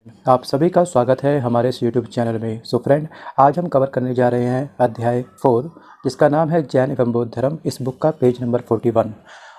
आप सभी का स्वागत है हमारे इस यूट्यूब चैनल में। सो फ्रेंड, आज हम कवर करने जा रहे हैं अध्याय 4, जिसका नाम है जैन एवं बौद्ध धर्म। इस बुक का पेज नंबर 41।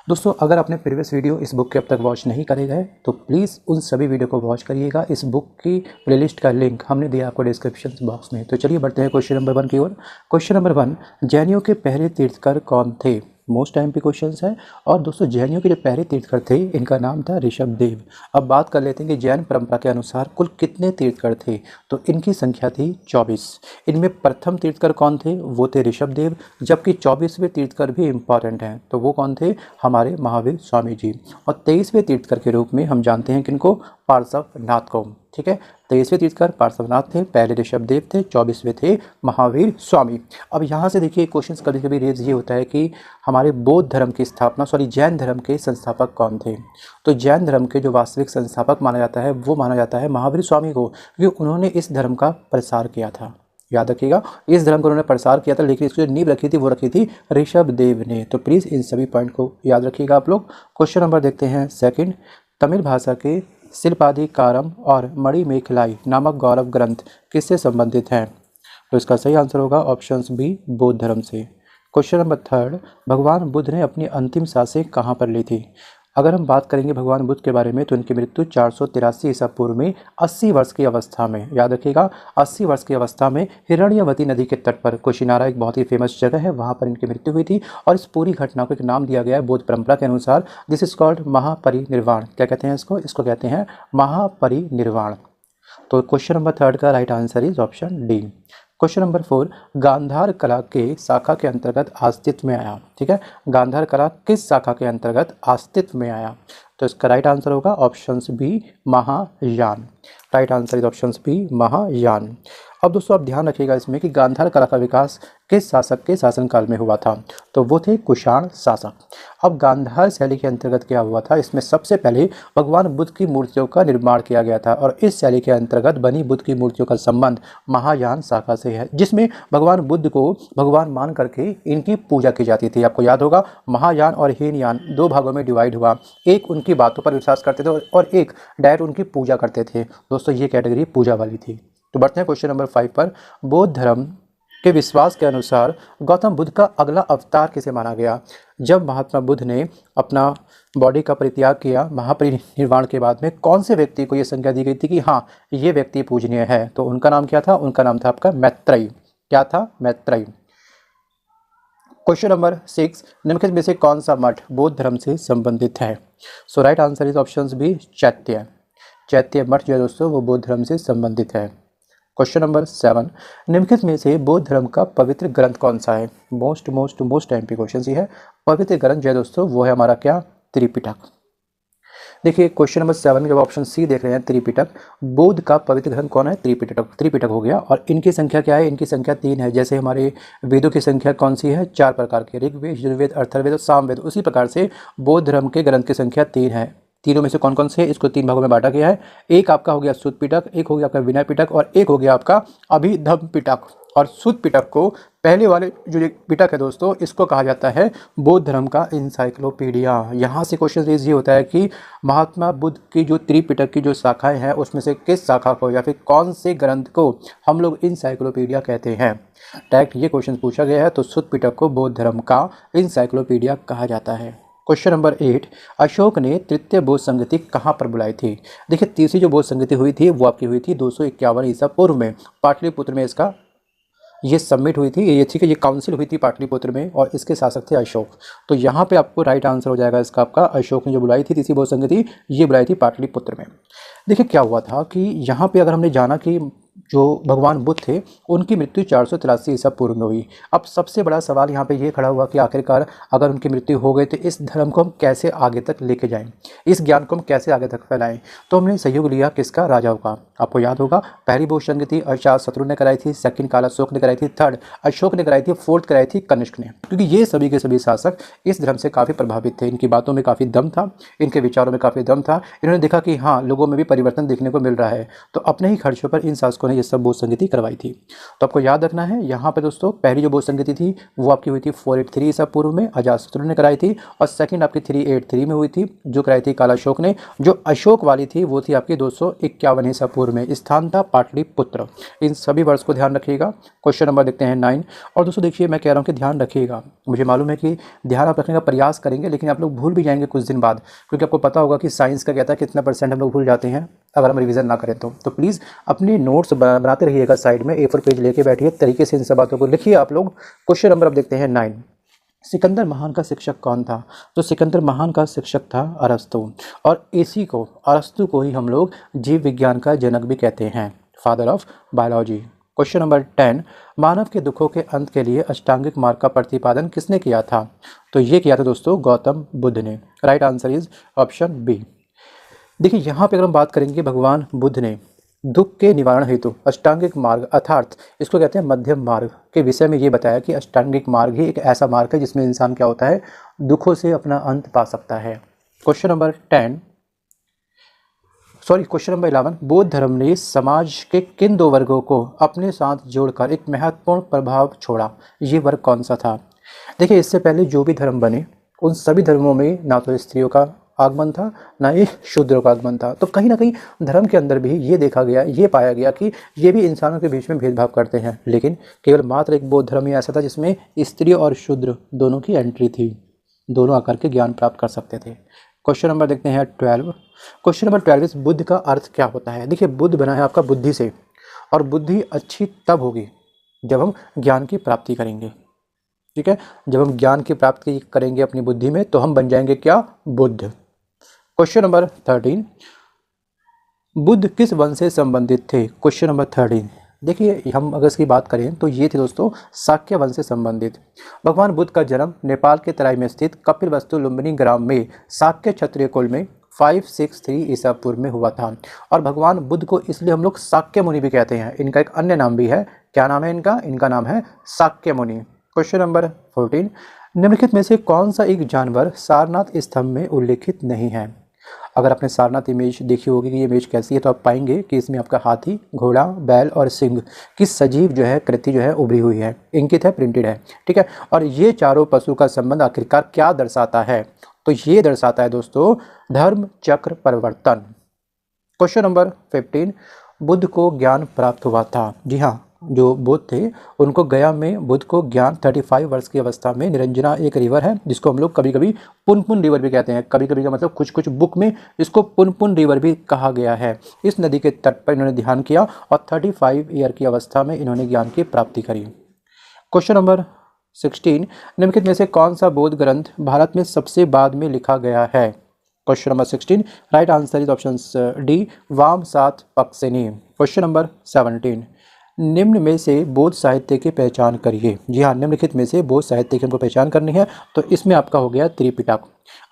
दोस्तों, अगर आपने प्रीवियस वीडियो इस बुक के अब तक वॉच नहीं करे गए तो प्लीज़ उन सभी वीडियो को वॉच करिएगा। इस बुक की प्लेलिस्ट का लिंक हमने दिया आपको डिस्क्रिप्शन बॉक्स में। तो चलिए बढ़ते हैं क्वेश्चन नंबर 1 की ओर। क्वेश्चन नंबर 1, जैनियों के पहले तीर्थकर कौन थे? मोस्ट टाइम पे क्वेश्चंस है। और दोस्तों, जैनियों के जो पहले तीर्थकर थे इनका नाम था ऋषभदेव। अब बात कर लेते हैं कि जैन परंपरा के अनुसार कुल कितने तीर्थकर थे। तो इनकी संख्या थी 24। इनमें प्रथम तीर्थकर कौन थे? वो थे ऋषभदेव। जबकि 24वें तीर्थकर भी इम्पॉर्टेंट हैं। तो वो कौन थे? हमारे महावीर स्वामी जी। और 23वें तीर्थकर के रूप में हम जानते हैं किनको? पार्श्वनाथ को। ठीक है, 23वें तीर्थकर पार्श्वनाथ थे, पहले ऋषभदेव थे, 24वें थे महावीर स्वामी। अब यहाँ से देखिए, क्वेश्चन कभी कभी रेज ये होता है कि हमारे बौद्ध धर्म की स्थापना जैन धर्म के संस्थापक कौन थे? तो जैन धर्म के जो वास्तविक संस्थापक माना जाता है वो माना जाता है महावीर स्वामी को, क्योंकि उन्होंने इस धर्म का प्रसार किया था। याद रखिएगा, इस धर्म को उन्होंने प्रसार किया था, लेकिन इसकी जो नींव रखी थी वो रखी थी ऋषभदेव ने। तो प्लीज़ इन सभी पॉइंट को याद रखिएगा आप लोग। क्वेश्चन नंबर देखते हैं सेकंड, तमिल भाषा के शिल्पाधिकारम और मणिमेखलाई नामक गौरव ग्रंथ किससे संबंधित हैं? तो इसका सही आंसर होगा ऑप्शन बी, बौद्ध धर्म से। क्वेश्चन नंबर थर्ड, भगवान बुद्ध ने अपनी अंतिम सांसें कहाँ पर ली थी? अगर हम बात करेंगे भगवान बुद्ध के बारे में तो इनकी मृत्यु 483 ईसा पूर्व में 80 वर्ष की अवस्था में, याद रखिएगा 80 वर्ष की अवस्था में हिरण्यवती नदी के तट पर, कुशिनारा एक बहुत ही फेमस जगह है, वहाँ पर इनकी मृत्यु हुई थी। और इस पूरी घटना को एक नाम दिया गया है बौद्ध परंपरा के अनुसार, दिस इज कॉल्ड महापरिनिर्वाण। क्या कहते हैं इसको? इसको कहते हैं महापरिनिर्वाण। तो क्वेश्चन नंबर थर्ड का right answer is option D. Question number 4, Gandhara कला के शाखा के अंतर्गत अस्तित्व में आया। ठीक है, गांधार कला किस शाखा के अंतर्गत अस्तित्व में आया? तो इसका राइट आंसर होगा option B, Mahayana. Right answer is option B, Mahayana. अब दोस्तों, आप ध्यान रखिएगा इसमें कि गांधार कला का विकास किस शासक के शासनकाल में हुआ था? तो वो थे कुषाण शासक। अब गांधार शैली के अंतर्गत क्या हुआ था? इसमें सबसे पहले भगवान बुद्ध की मूर्तियों का निर्माण किया गया था, और इस शैली के अंतर्गत बनी बुद्ध की मूर्तियों का संबंध महायान शाखा से है, जिसमें भगवान बुद्ध को भगवान मान करके इनकी पूजा की जाती थी। आपको याद होगा, महायान और हीनयान दो भागों में डिवाइड हुआ। एक उनकी बातों पर विश्वास करते थे और एक डायरेक्ट उनकी पूजा करते थे। दोस्तों, ये कैटेगरी पूजा वाली थी। तो बढ़ते हैं क्वेश्चन नंबर 5 पर। बौद्ध धर्म के विश्वास के अनुसार गौतम बुद्ध का अगला अवतार किसे माना गया? जब महात्मा बुद्ध ने अपना बॉडी का परित्याग किया महापरिनिर्वाण के बाद में, कौन से व्यक्ति को यह संज्ञा दी गई थी कि हाँ, ये व्यक्ति पूजनीय है? तो उनका नाम क्या था? उनका नाम था आपका मैत्रेयी। क्या था? मैत्रेयी। क्वेश्चन नंबर 6, निम्नलिखित में से कौन सा मठ बौद्ध धर्म से संबंधित है? So right answer is option B, चैत्य। चैत्य मठ जो है दोस्तों वो बौद्ध धर्म से संबंधित है। क्वेश्चन नंबर 7, निम्नलिखित में से बौद्ध धर्म का पवित्र ग्रंथ कौन सा है? मोस्ट टाइम पे क्वेश्चन ही है। पवित्र ग्रंथ जो है दोस्तों वो है हमारा क्या? त्रिपिटक। देखिए क्वेश्चन नंबर 7 में जब ऑप्शन सी देख रहे हैं त्रिपिटक, बौद्ध का पवित्र ग्रंथ कौन है? त्रिपिटक हो गया। और इनकी संख्या क्या है? इनकी संख्या 3 है। जैसे हमारे वेदों की संख्या कौन सी है? 4 प्रकार के, ऋग्वेद, यजुर्वेद, अथर्ववेद और सामवेद। उसी प्रकार से बौद्ध धर्म के ग्रंथ की संख्या 3 है। तीनों में से कौन कौन से है? इसको 3 भागों में बांटा गया है। एक आपका हो गया शुद्ध पिटक, एक हो गया आपका विनय पिटक और एक हो गया आपका अभिधम्म पिटक। और शुद्ध पिटक को, पहले वाले जो पिटक है दोस्तों, इसको कहा जाता है बौद्ध धर्म का इंसाइक्लोपीडिया। यहाँ से क्वेश्चन ये होता है कि महात्मा बुद्ध की जो त्रिपिटक की जो शाखाएं हैं उसमें से किस शाखा को या फिर कौन से ग्रंथ को हम लोग इंसाइक्लोपीडिया कहते हैं? डायरेक्ट ये क्वेश्चन पूछा गया है। तो शुद्ध पिटक को बौद्ध धर्म का इंसाइक्लोपीडिया कहा जाता है। क्वेश्चन नंबर 8, अशोक ने तृतीय बौद्ध संगति कहाँ पर बुलाई थी? देखिए, तीसरी जो बौद्ध संगति हुई थी वो आपकी हुई थी 251 ईसा पूर्व में, पाटलिपुत्र में इसका ये सबमिट हुई थी। ये ठीक है, ये काउंसिल हुई थी पाटलिपुत्र में और इसके शासक थे अशोक। तो यहाँ पे आपको राइट आंसर हो जाएगा इसका आपका, अशोक ने जो बुलाई थी तीसरी बौद्ध संगति, ये बुलाई थी पाटलिपुत्र में। देखिए क्या हुआ था कि यहाँ पे अगर हमने जाना कि जो भगवान बुद्ध थे उनकी मृत्यु 483 ईसा पूर्व में हुई। अब सबसे बड़ा सवाल यहाँ पे ये खड़ा हुआ कि आखिरकार अगर उनकी मृत्यु हो गई तो इस धर्म को हम कैसे आगे तक लेके जाएं, इस ज्ञान को हम कैसे आगे तक फैलाएं? तो हमने सहयोग लिया किसका? राजाओं का। आपको याद होगा, पहली बौद्ध संगति अजातशत्रु ने कराई थी, सेकंड कालाशोक ने कराई थी, थर्ड अशोक ने कराई थी, फोर्थ कराई थी कनिष्क ने। क्योंकि ये सभी के सभी शासक इस धर्म से काफ़ी प्रभावित थे, इनकी बातों में काफ़ी दम था, इनके विचारों में काफ़ी दम था। इन्होंने देखा कि हाँ, लोगों में भी परिवर्तन देखने को मिल रहा है, तो अपने ही खर्चों पर इन शासकों ने ये सब बौद्ध संगति करवाई थी। तो आपको याद रखना है यहाँ पे दोस्तों, पहली जो बौद्ध संगति थी वो आपकी हुई थी 483 ईसा पूर्व में, अजातशत्रु ने कराई थी, और सेकंड आपकी 383 में हुई थी जो कराई थी कालाशोक ने। जो अशोक वाली थी वो थी आपकी 251 ईसा पूर्व में स्थान था पाटलिपुत्र। इन सभी वर्ड्स को ध्यान रखिएगा। क्वेश्चन नंबर देखते हैं 9। और दोस्तों देखिए, मैं कह रहा हूँ कि ध्यान रखिएगा। मुझे मालूम है कि ध्यान आप रखने का प्रयास करेंगे, लेकिन आप लोग भूल भी जाएंगे कुछ दिन बाद, क्योंकि आपको पता होगा कि साइंस का कहता है कितना % हम लोग भूल जाते हैं अगर हम रिवीजन ना करें तो प्लीज़ अपनी नोट्स बनाते रहिएगा। साइड में A4 पेज लेके बैठिए, तरीके से इन सब बातों को लिखिए आप लोग। क्वेश्चन नंबर अब देखते हैं 9। सिकंदर महान का शिक्षक कौन था? तो सिकंदर महान का शिक्षक था अरस्तु। और इसी को, अरस्तु को ही हम लोग जीव विज्ञान का जनक भी कहते हैं, father of biology. Question number 10। मानव के दुखों के अंत के लिए अष्टांगिक मार्ग का प्रतिपादन किसने किया था? तो ये किया था दोस्तों गौतम बुद्ध ने। Right answer is option B. देखिए यहाँ पे अगर हम बात करेंगे, भगवान बुद्ध ने दुख के निवारण हेतु अष्टांगिक मार्ग अर्थात इसको कहते हैं मध्यम मार्ग के विषय में ये बताया कि अष्टांगिक मार्ग ही एक ऐसा मार्ग है जिसमें इंसान क्या होता है, दुखों से अपना अंत पा सकता है। Question number 11। बौद्ध धर्म ने समाज के किन 2 वर्गों को अपने साथ जोड़कर एक महत्वपूर्ण प्रभाव छोड़ा? ये वर्ग कौन सा था? देखिए, इससे पहले जो भी धर्म बने उन सभी धर्मों में ना तो स्त्रियों का आगमन था, ना ही शूद्रों का आगमन था। तो कहीं ना कहीं धर्म के अंदर भी ये देखा गया, ये पाया गया कि ये भी इंसानों के बीच में भेदभाव करते हैं, लेकिन केवल मात्र एक बौद्ध धर्म ही ऐसा था जिसमें स्त्री और शूद्र दोनों की एंट्री थी, दोनों आकर के ज्ञान प्राप्त कर सकते थे। क्वेश्चन नंबर देखते हैं 12। क्वेश्चन नंबर 12 इस बुद्ध का अर्थ क्या होता है? देखिए, बुद्ध बना है आपका बुद्धि से, और बुद्धि अच्छी तब होगी जब हम ज्ञान की प्राप्ति करेंगे। ठीक है, जब हम ज्ञान की प्राप्ति करेंगे अपनी बुद्धि में तो हम बन जाएंगे क्या? बुद्ध। Question number 13। बुद्ध किस वंश से संबंधित थे? Question number 13। देखिए, हम अगर इसकी बात करें तो ये थे दोस्तों शाक्य वंश से संबंधित। भगवान बुद्ध का जन्म नेपाल के तराई में स्थित कपिलवस्तु लुम्बिनी ग्राम में शाक्य क्षत्रिय कुल में 563 ईसा पूर्व में हुआ था। और भगवान बुद्ध को इसलिए हम लोग शाक्य मुनि भी कहते हैं। इनका एक अन्य नाम भी है। क्या नाम है इनका? इनका नाम है शाक्य मुनि। Question number 14। निम्नलिखित में से कौन सा एक जानवर सारनाथ स्तंभ में उल्लेखित नहीं है? अगर आपने सारनाथ इमेज देखी होगी कि ये इमेज कैसी है, तो आप पाएंगे कि इसमें आपका हाथी, घोड़ा, बैल और सिंह की सजीव जो है कृति जो है उभरी हुई है, इंकित है, प्रिंटेड है। ठीक है, और ये चारों पशु का संबंध आखिरकार क्या दर्शाता है? तो ये दर्शाता है दोस्तों धर्म चक्र परिवर्तन। Question number 15। बुद्ध को ज्ञान प्राप्त हुआ था। जी हाँ, जो बुद्ध थे उनको गया में बुद्ध को ज्ञान 35 वर्ष की अवस्था में, निरंजना एक रिवर है जिसको हम लोग कभी कभी पुनपुन रिवर भी कहते हैं। कभी कभी का मतलब कुछ कुछ बुक में इसको पुनपुन रिवर भी कहा गया है। इस नदी के तट पर इन्होंने ध्यान किया और 35 ईयर की अवस्था में इन्होंने ज्ञान की प्राप्ति करी। Question number 16। निम्नलिखित में से कौन सा बौद्ध ग्रंथ भारत में सबसे बाद में लिखा गया है? Question number 16। Right answer is option D, वामसात पक्षिणी। Question number 17। निम्न में से बौद्ध साहित्य की पहचान करिए। जी हाँ, निम्नलिखित में से बौद्ध साहित्य की हमको पहचान करनी है, तो इसमें आपका हो गया त्रिपिटक।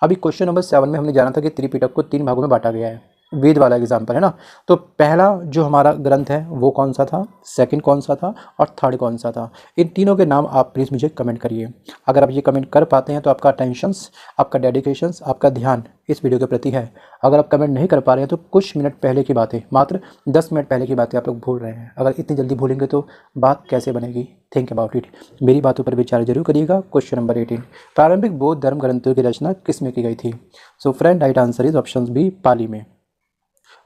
अभी क्वेश्चन नंबर 7 में हमने जाना था कि त्रिपिटक को 3 भागों में बांटा गया है, वेद वाला एग्जाम्पल है ना। तो पहला जो हमारा ग्रंथ है वो कौन सा था, सेकंड कौन सा था और थर्ड कौन सा था? इन तीनों के नाम आप प्लीज़ मुझे कमेंट करिए। अगर आप ये कमेंट कर पाते हैं तो आपका अटेंशंस, आपका डेडिकेशंस, आपका ध्यान इस वीडियो के प्रति है। अगर आप कमेंट नहीं कर पा रहे हैं तो कुछ मिनट पहले की बातें, मात्र 10 मिनट पहले की बातें आप लोग भूल रहे हैं। अगर इतनी जल्दी भूलेंगे तो बात कैसे बनेगी? Think about it. मेरी बातों पर विचार जरूर करिएगा। Question number 18। प्रारंभिक बौद्ध धर्म ग्रंथों की रचना किस में की गई थी? So friend, right answer is option B, Pali में।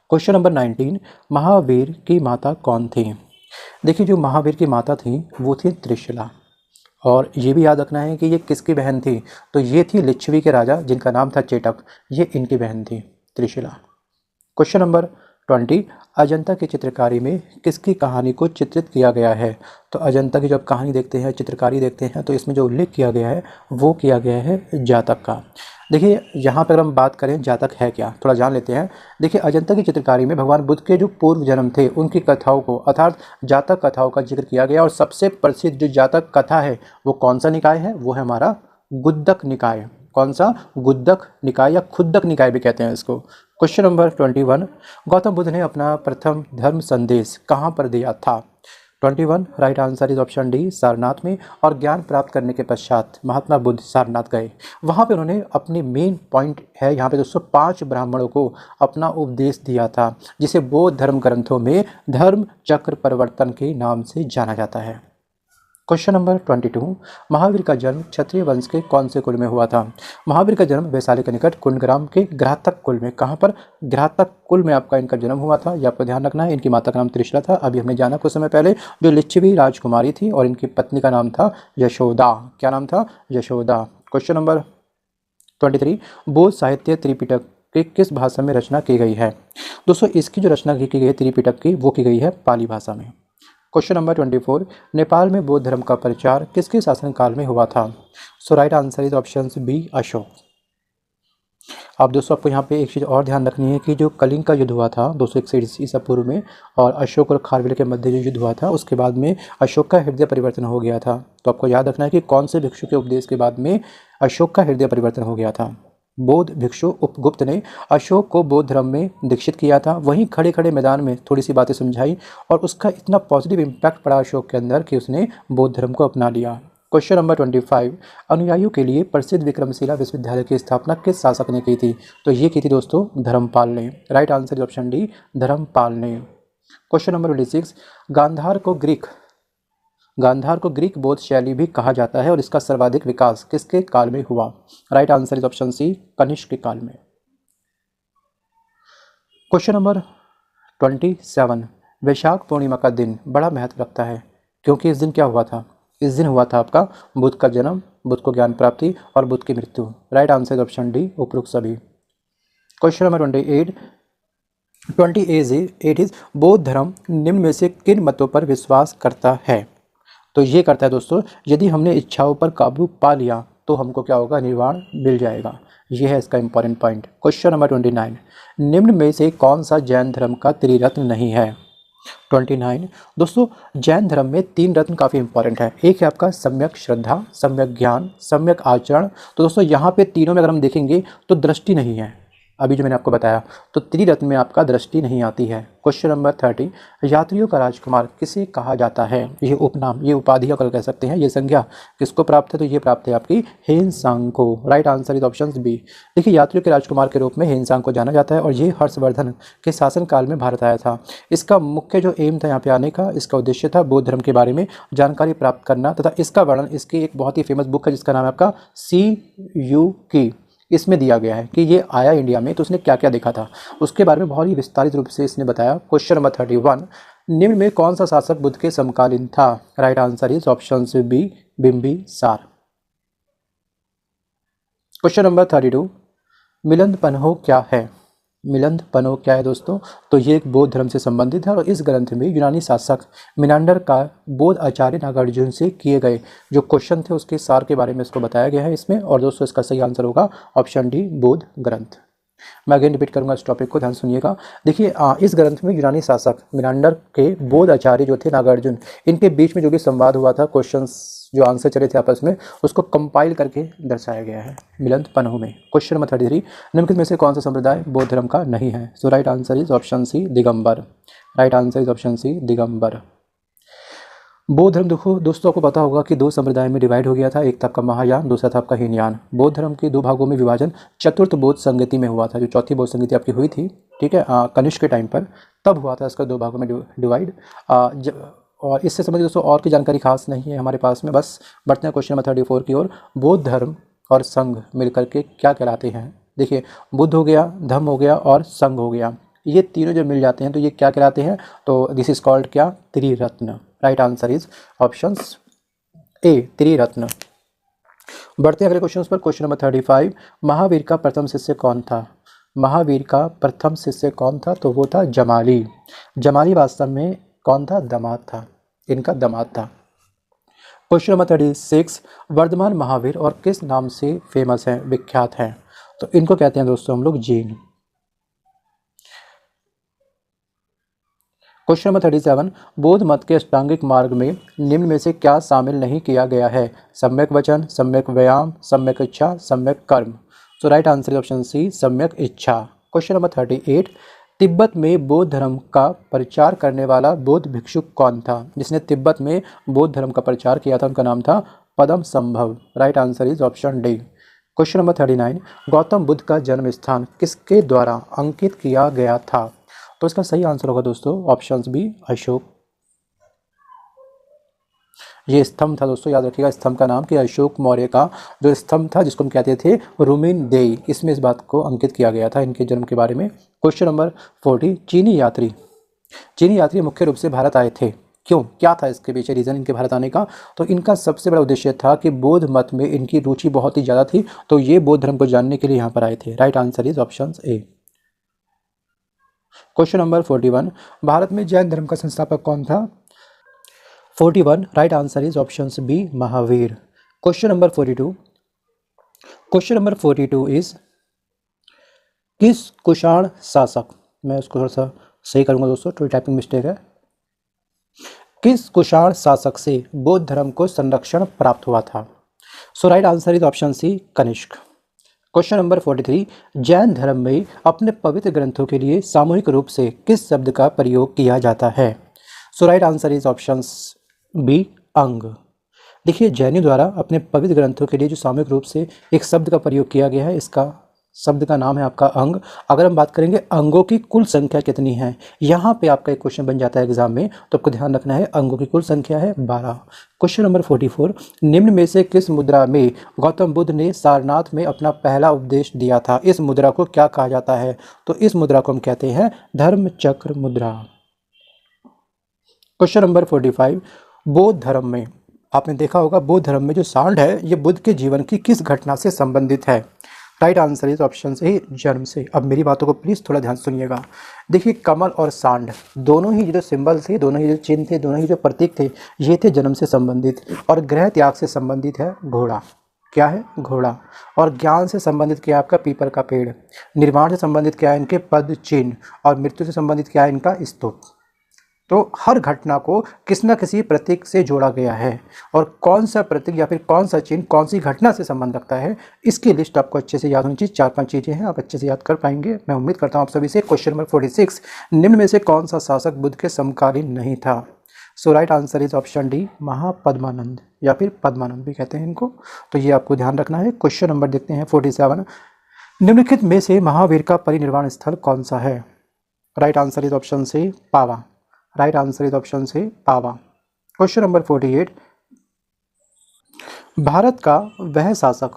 Question number 19। महावीर की माता कौन थी? देखिए, जो महावीर की माता थी वो थी त्रिशला, और ये भी याद रखना है कि ये किसकी बहन थी? तो ये थी लिच्छवी के राजा जिनका नाम था चेटक, ये इनकी बहन थी त्रिशला। Question number 20। अजंता की चित्रकारी में किसकी कहानी को चित्रित किया गया है? तो अजंता की जब कहानी देखते हैं, चित्रकारी देखते हैं, तो इसमें जो उल्लेख किया गया है वो किया गया है जातक का। देखिए, यहाँ पर हम बात करें जातक है क्या, थोड़ा जान लेते हैं। देखिए, अजंता की चित्रकारी में भगवान बुद्ध के जो पूर्व जन्म थे उनकी कथाओं को अर्थात जातक कथाओं का जिक्र किया गया। और सबसे प्रसिद्ध जो जातक कथा है वो कौन सा निकाय है? वो है हमारा गुद्दक निकाय। कौन सा? गुद्दक निकाय या खुद्दक निकाय भी कहते हैं इसको। Question number 21। गौतम बुद्ध ने अपना प्रथम धर्म संदेश कहाँ पर दिया था? 21 right answer is option D, Sarnath में। और ज्ञान प्राप्त करने के पश्चात महात्मा बुद्ध सारनाथ गए। वहाँ पे उन्होंने अपनी मेन पॉइंट है यहाँ पे दोस्तों 5 ब्राह्मणों को अपना उपदेश दिया था, जिसे बौद्ध धर्म ग्रंथों में धर्म चक्र परिवर्तन के नाम से जाना जाता है। क्वेश्चन नंबर 22, महावीर का जन्म क्षत्रिय वंश के कौन से कुल में हुआ था? महावीर का जन्म वैशाली के निकट कुंडग्राम के घ्रातक कुल में, कहाँ पर? घ्रातक कुल में आपका इनका जन्म हुआ था। ये आपको ध्यान रखना है। इनकी माता का नाम त्रिशला था, अभी हमने जाना कुछ समय पहले, जो लिच्छवी राजकुमारी थी, और इनकी पत्नी का नाम था यशोदा। क्या नाम था? यशोदा। क्वेश्चन नंबर 23, बौद्ध साहित्य त्रिपिटक की किस भाषा में रचना की गई है? दोस्तों इसकी जो रचना की गई है त्रिपिटक की, वो की गई है पाली भाषा में। क्वेश्चन नंबर 24, नेपाल में बौद्ध धर्म का प्रचार किसके शासनकाल में हुआ था? So right answer is option B, Ashok. अब दोस्तों आपको यहाँ पे एक चीज़ और ध्यान रखनी है कि जो कलिंग का युद्ध हुआ था 261 ईसा पूर्व में, और अशोक और खारवेल के मध्य जो युद्ध हुआ था, उसके बाद में अशोक का हृदय परिवर्तन हो गया था। तो आपको याद रखना है कि कौन से भिक्षु के उपदेश के बाद में अशोक का हृदय परिवर्तन हो गया था। बौद्ध भिक्षु उपगुप्त ने अशोक को बौद्ध धर्म में दीक्षित किया था। वहीं खड़े खड़े मैदान में थोड़ी सी बातें समझाई, और उसका इतना पॉजिटिव इम्पैक्ट पड़ा अशोक के अंदर कि उसने बौद्ध धर्म को अपना लिया। क्वेश्चन नंबर 25, अनुयायियों के लिए प्रसिद्ध विक्रमशिला विश्वविद्यालय की स्थापना किस शासक ने की थी? तो ये की थी दोस्तों धर्मपाल ने। Right answer is option D, Dharmapal ने। क्वेश्चन नंबर 26, गांधार को ग्रीक बौद्ध शैली भी कहा जाता है, और इसका सर्वाधिक विकास किसके काल में हुआ? Right answer is option C, Kanishka के काल में। क्वेश्चन नंबर 27, वैशाख पूर्णिमा का दिन बड़ा महत्व रखता है, क्योंकि इस दिन क्या हुआ था? इस दिन हुआ था आपका बुद्ध का जन्म, बुद्ध को ज्ञान प्राप्ति और बुद्ध की मृत्यु। Right answer is option D, उपरोक्त सभी। क्वेश्चन नंबर 28 इज बौद्ध धर्म निम्न में से किन मतों पर विश्वास करता है? तो ये करता है दोस्तों, यदि हमने इच्छाओं पर काबू पा लिया तो हमको क्या होगा? निर्वाण मिल जाएगा। ये है इसका इंपॉर्टेंट पॉइंट। क्वेश्चन नंबर 29, निम्न में से कौन सा जैन धर्म का त्रिरत्न नहीं है? 29 दोस्तों, जैन धर्म में 3 रत्न काफ़ी इंपॉर्टेंट है। एक है आपका सम्यक श्रद्धा, सम्यक ज्ञान, सम्यक आचरण। तो दोस्तों यहाँ पे तीनों में अगर हम देखेंगे तो दृष्टि नहीं है, अभी जो मैंने आपको बताया, तो त्रिरत्न में आपका दृष्टि नहीं आती है। क्वेश्चन नंबर 30, यात्रियों का राजकुमार किसे कहा जाता है? ये उपनाम, ये उपाधि अगर कह सकते हैं, ये संज्ञा किसको प्राप्त है? तो ये प्राप्त है आपकी हेनसांग को। Right answer is option B. देखिए यात्रियों के राजकुमार के रूप में हेनसांग को जाना जाता है, और ये हर्षवर्धन के शासनकाल में भारत आया था। इसका मुख्य जो एम था यहाँ पे आने का, इसका उद्देश्य था बौद्ध धर्म के बारे में जानकारी प्राप्त करना, तथा इसका वर्णन इसकी एक बहुत ही फेमस बुक है जिसका नाम है आपका CU, इसमें दिया गया है कि ये आया इंडिया में तो उसने क्या क्या देखा था, उसके बारे में बहुत ही विस्तारित रूप से इसने बताया। क्वेश्चन नंबर 31, निम्न में कौन सा शासक बुद्ध के समकालीन था? Right answer is option B, Bimbisara. Question number 32, Milind Panho क्या है? मिलिंद पन्हो क्या है दोस्तों? तो ये एक बौद्ध धर्म से संबंधित है, और इस ग्रंथ में यूनानी शासक मिनांडर का बौद्ध आचार्य नागार्जुन से किए गए जो क्वेश्चन थे उसके सार के बारे में इसको बताया गया है इसमें। और दोस्तों इसका सही आंसर होगा ऑप्शन डी, बौद्ध ग्रंथ। मैं अगेन रिपीट करूंगा इस टॉपिक को, ध्यान सुनिएगा। देखिए इस ग्रंथ में यूनानी शासक मिनांडर के बौद्ध आचार्य जो थे नागार्जुन, इनके बीच में जो भी संवाद हुआ था, क्वेश्चंस जो आंसर चले थे आपस में, उसको कंपाइल करके दर्शाया गया है मिलिंद पन्हो में। क्वेश्चन नंबर 33, निम्नलिखित में से कौन सा संप्रदाय बौद्ध धर्म का नहीं है? So right answer is option C, Digambar. Right answer is option C, Digambar. बौद्ध धर्म देखो दोस्तों, आपको पता होगा कि 2 संप्रदाय में डिवाइड हो गया था, एक था आपका महायान, दूसरा था आपका हीनयान। बौद्ध धर्म के 2 भागों में विभाजन चतुर्थ बौद्ध संगति में हुआ था, जो चौथी बौद्ध संगति आपकी हुई थी, ठीक है, कनिष्क के टाइम पर, तब हुआ था इसका 2 भागों में डिवाइड। और इससे संबंधित दोस्तों और की जानकारी खास नहीं है हमारे पास में। बस बढ़ते हैं क्वेश्चन नंबर 34 की ओर। बौद्ध धर्म और संघ मिलकर के क्या कहलाते हैं? देखिए बुद्ध हो गया, धम्म हो गया और संघ हो गया, ये तीनों जब मिल जाते हैं तो ये क्या कहलाते हैं? तो दिस इज कॉल्ड क्या? त्रिरत्न। Right answer is option A, त्रिरत्न। बढ़ते हैं अगले क्वेश्चन पर। क्वेश्चन नंबर 35, महावीर का प्रथम शिष्य कौन था? महावीर का प्रथम शिष्य कौन था? तो वो था जमाली। जमाली वास्तव में कौन था? दामाद था, इनका दामाद था। क्वेश्चन नंबर 36, वर्धमान महावीर और किस नाम से फेमस है, विख्यात है? तो इनको कहते हैं दोस्तों हम लोग जीन। क्वेश्चन नंबर 37, बौद्ध मत के अष्टांगिक मार्ग में निम्न में से क्या शामिल नहीं किया गया है? सम्यक वचन, सम्यक व्यायाम, सम्यक इच्छा, सम्यक कर्म। So right answer is option C, सम्यक इच्छा। क्वेश्चन नंबर 38, तिब्बत में बौद्ध धर्म का प्रचार करने वाला बौद्ध भिक्षु कौन था? जिसने तिब्बत में बौद्ध धर्म का प्रचार किया था, उनका नाम था पद्म संभव। Right answer is option D. Question number 39, Gautam Buddha का जन्म स्थान किसके द्वारा अंकित किया गया था? तो इसका सही आंसर होगा दोस्तों ऑप्शन बी, अशोक। ये स्तंभ था दोस्तों, याद रखिएगा स्तंभ का नाम कि अशोक मौर्य का जो स्तंभ था जिसको हम कहते थे रुमिन देई, इसमें इस बात को अंकित किया गया था इनके जन्म के बारे में। क्वेश्चन नंबर 40, चीनी यात्री मुख्य रूप से भारत आए थे, क्यों, क्या था इसके पीछे रीज़न इनके भारत आने का? तो इनका सबसे बड़ा उद्देश्य था कि बौद्ध मत में इनकी रुचि बहुत ही ज़्यादा थी, तो ये बौद्ध धर्म को जानने के लिए यहाँ पर आए थे। Right answer is option A. Question number 41, Bharat में जैन धर्म का संस्थापक कौन था? 41, right answer is option B, Mahavir. Question number 42 is किस कुषाण शासक, मैं उसको थोड़ा सा सही करूंगा दोस्तों, थोड़ी टाइपिंग मिस्टेक है, किस कुषाण शासक से बौद्ध धर्म को संरक्षण प्राप्त हुआ था? So right answer is option C, Kanishka. Question number 43, Jain धर्म में अपने पवित्र ग्रंथों के लिए सामूहिक रूप से किस शब्द का प्रयोग किया जाता है? So right answer is option B, अंग। देखिए जैनियों द्वारा अपने पवित्र ग्रंथों के लिए जो सामूहिक रूप से एक शब्द का प्रयोग किया गया है, इसका शब्द का नाम है आपका अंग। अगर हम बात करेंगे अंगों की कुल संख्या कितनी है, यहाँ पे आपका एक क्वेश्चन बन जाता है एग्जाम में, तो आपको ध्यान रखना है अंगों की कुल संख्या है 12। क्वेश्चन नंबर 44, निम्न में से किस मुद्रा में गौतम बुद्ध ने सारनाथ में अपना पहला उपदेश दिया था? इस मुद्रा को क्या कहा जाता है? तो इस मुद्रा को हम कहते हैं धर्म चक्र मुद्रा। क्वेश्चन नंबर 45, बौद्ध धर्म में आपने देखा होगा बौद्ध धर्म में जो सांड है ये बुद्ध के जीवन की किस घटना से संबंधित है? राइट आंसर इज ऑप्शन ए, जन्म से। अब मेरी बातों को प्लीज़ थोड़ा ध्यान सुनिएगा। देखिए कमल और सांड दोनों ही जो सिंबल थे, दोनों ही जो चिन्ह थे, दोनों ही जो प्रतीक थे, ये थे जन्म से संबंधित। और गृह त्याग से संबंधित है घोड़ा, क्या है, घोड़ा। और ज्ञान से संबंधित क्या है आपका पीपल का पेड़। निर्माण से संबंधित क्या है इनके पद चिन्ह। और मृत्यु से संबंधित क्या है इनका स्तूप। तो हर घटना को किस न किसी प्रतीक से जोड़ा गया है, और कौन सा प्रतीक या फिर कौन सा चिन्ह कौन सी घटना से संबंध रखता है, इसकी लिस्ट आपको अच्छे से याद होनी चाहिए। 4-5 चीज़ें हैं, आप अच्छे से याद कर पाएंगे, मैं उम्मीद करता हूँ आप सभी से। क्वेश्चन नंबर 46, निम्न में से कौन सा शासक बुद्ध के समकालीन नहीं था? So right answer is option D, Mahapadmananda या फिर पद्मानंद भी कहते हैं इनको, तो ये आपको ध्यान रखना है। क्वेश्चन नंबर देखते हैं 47, निम्नलिखित में से महावीर का परिनिर्वाण स्थल कौन सा है? Right answer is option C, Pava. Right answer is option C Pava. Question number 48, Bharat का वह शासक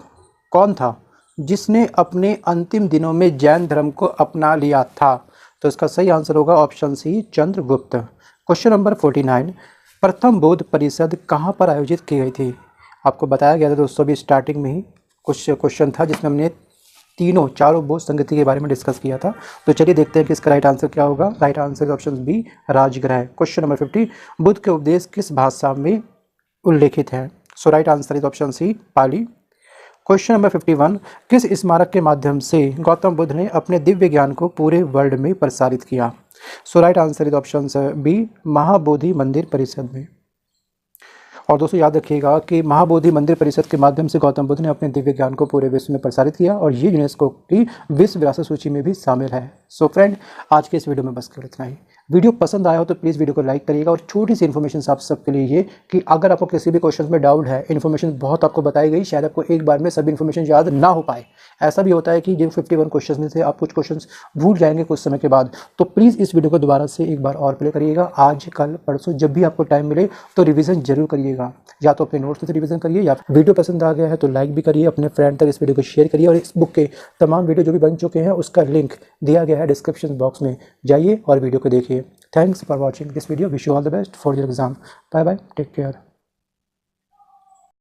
कौन था जिसने अपने अंतिम दिनों में जैन धर्म को अपना लिया था? तो इसका सही आंसर होगा option C, Chandragupta. Question number 49, प्रथम बौद्ध परिषद कहाँ पर आयोजित की गई थी? आपको बताया गया था दोस्तों अभी स्टार्टिंग में ही कुछ क्वेश्चन था जिसमें हमने चारों बौद्ध संगति के बारे में डिस्कस किया था। तो चलिए देखते हैं कि इसका राइट आंसर क्या होगा। Right answer option B, Rajgriha. Question number 50, Buddha के उपदेश किस भाषा में उल्लेखित हैं? So right answer is option C, Pali. Question number 51, किस स्मारक के माध्यम से गौतम बुद्ध ने अपने दिव्य ज्ञान को पूरे वर्ल्ड में प्रसारित किया? So right answer is option B, Mahabodhi मंदिर परिषद में। और दोस्तों याद रखिएगा कि महाबोधि मंदिर परिषद के माध्यम से गौतम बुद्ध ने अपने दिव्य ज्ञान को पूरे विश्व में प्रसारित किया, और ये यूनेस्को की विश्व विरासत सूची में भी शामिल है। सो फ्रेंड, आज के इस वीडियो में बस केवल इतना ही। वीडियो पसंद आया हो तो प्लीज़ वीडियो को लाइक करिएगा। और छोटी सी इन्फॉर्मेशन आप सबके लिए ये कि अगर आपको किसी भी क्वेश्चन में डाउट है, इन्फॉर्मेशन बहुत आपको बताई गई, शायद आपको एक बार में सभी इन्फॉर्मेशन याद ना हो पाए, ऐसा भी होता है कि जो 51 क्वेश्चन में से आप कुछ क्वेश्चन भूल जाएंगे कुछ समय के बाद, तो प्लीज़ इस वीडियो को दोबारा से एक बार और प्ले करिएगा। आज, कल, परसों जब भी आपको टाइम मिले तो रिवीजन जरूर करिएगा। या तो अपने नोट्स से रिवीजन करिए, या वीडियो पसंद आ गया है तो लाइक भी करिए, अपने फ्रेंड तक इस वीडियो को शेयर करिए। और इस बुक के तमाम वीडियो जो भी बन चुके हैं उसका लिंक दिया गया है डिस्क्रिप्शन बॉक्स में, जाइए और वीडियो को देखिए। Thanks for watching this video. Wish you all the best for your exam. Bye bye, take care.